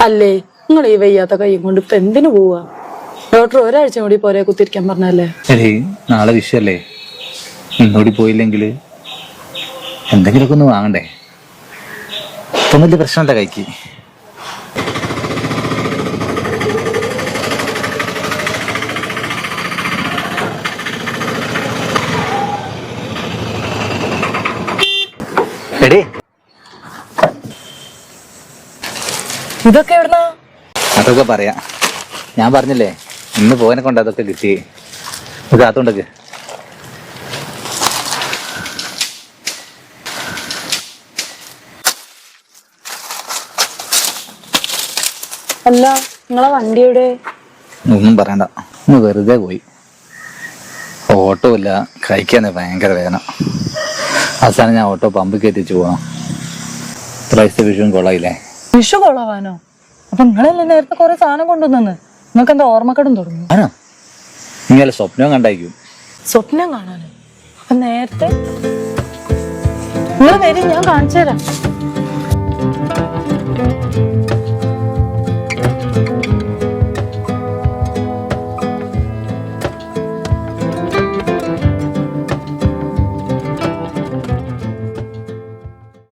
അല്ലേ നിങ്ങൾ ഈ വയ്യാത്ത കൈയും കൊണ്ട് ഇപ്പൊ എന്തിനു പോവാ? ഡോക്ടർ ഒരാഴ്ച കൂടി പോരെ കുത്തിരിക്കാൻ പറഞ്ഞല്ലേ? നാളെ വിഷയല്ലേ, ഇന്നോടി പോയില്ലെങ്കിൽ എന്തെങ്കിലുമൊക്കെ ഒന്ന് വാങ്ങണ്ടേ? ഇപ്പം വലിയ പ്രശ്നമല്ല കൈക്ക്. എടേ ഇതൊക്കെ എവിടുന്നാ? അതൊക്കെ പറയാ. ഞാൻ പറഞ്ഞില്ലേ ഇന്ന് പോയനെ കൊണ്ട് അതൊക്കെ കിട്ടി. ഇത് അതുകൊണ്ടൊക്കെ അല്ല നിങ്ങളെ വണ്ടി എവിടെ? ഒന്നും പറയണ്ട, ഒന്ന് വെറുതെ പോയി. ഓട്ടോ ഇല്ല, കഴിക്കാന്ന് ഭയങ്കര വേദന. അവസാനം ഞാൻ ഓട്ടോ പമ്പിൽ കയറ്റിച്ച് പോവാം. പ്രൈസ് വിഷുവും കൊള്ളായില്ലേ? വിഷു കൊളവാനോ? അപ്പൊ നിങ്ങളല്ലേ നേരത്തെ കൊറേ സാധനം കൊണ്ടുവന്നു, നിങ്ങൾക്ക് എന്താ ഓർമ്മക്കടും തുടങ്ങി? ആണോ? ഇങ്ങനെ സ്വപ്നം കണ്ടായിരിക്കും. സ്വപ്നം കാണാനോ? അപ്പൊ നേരത്തെ നിങ്ങൾ വരും, ഞാൻ കാണിച്ചു തരാം.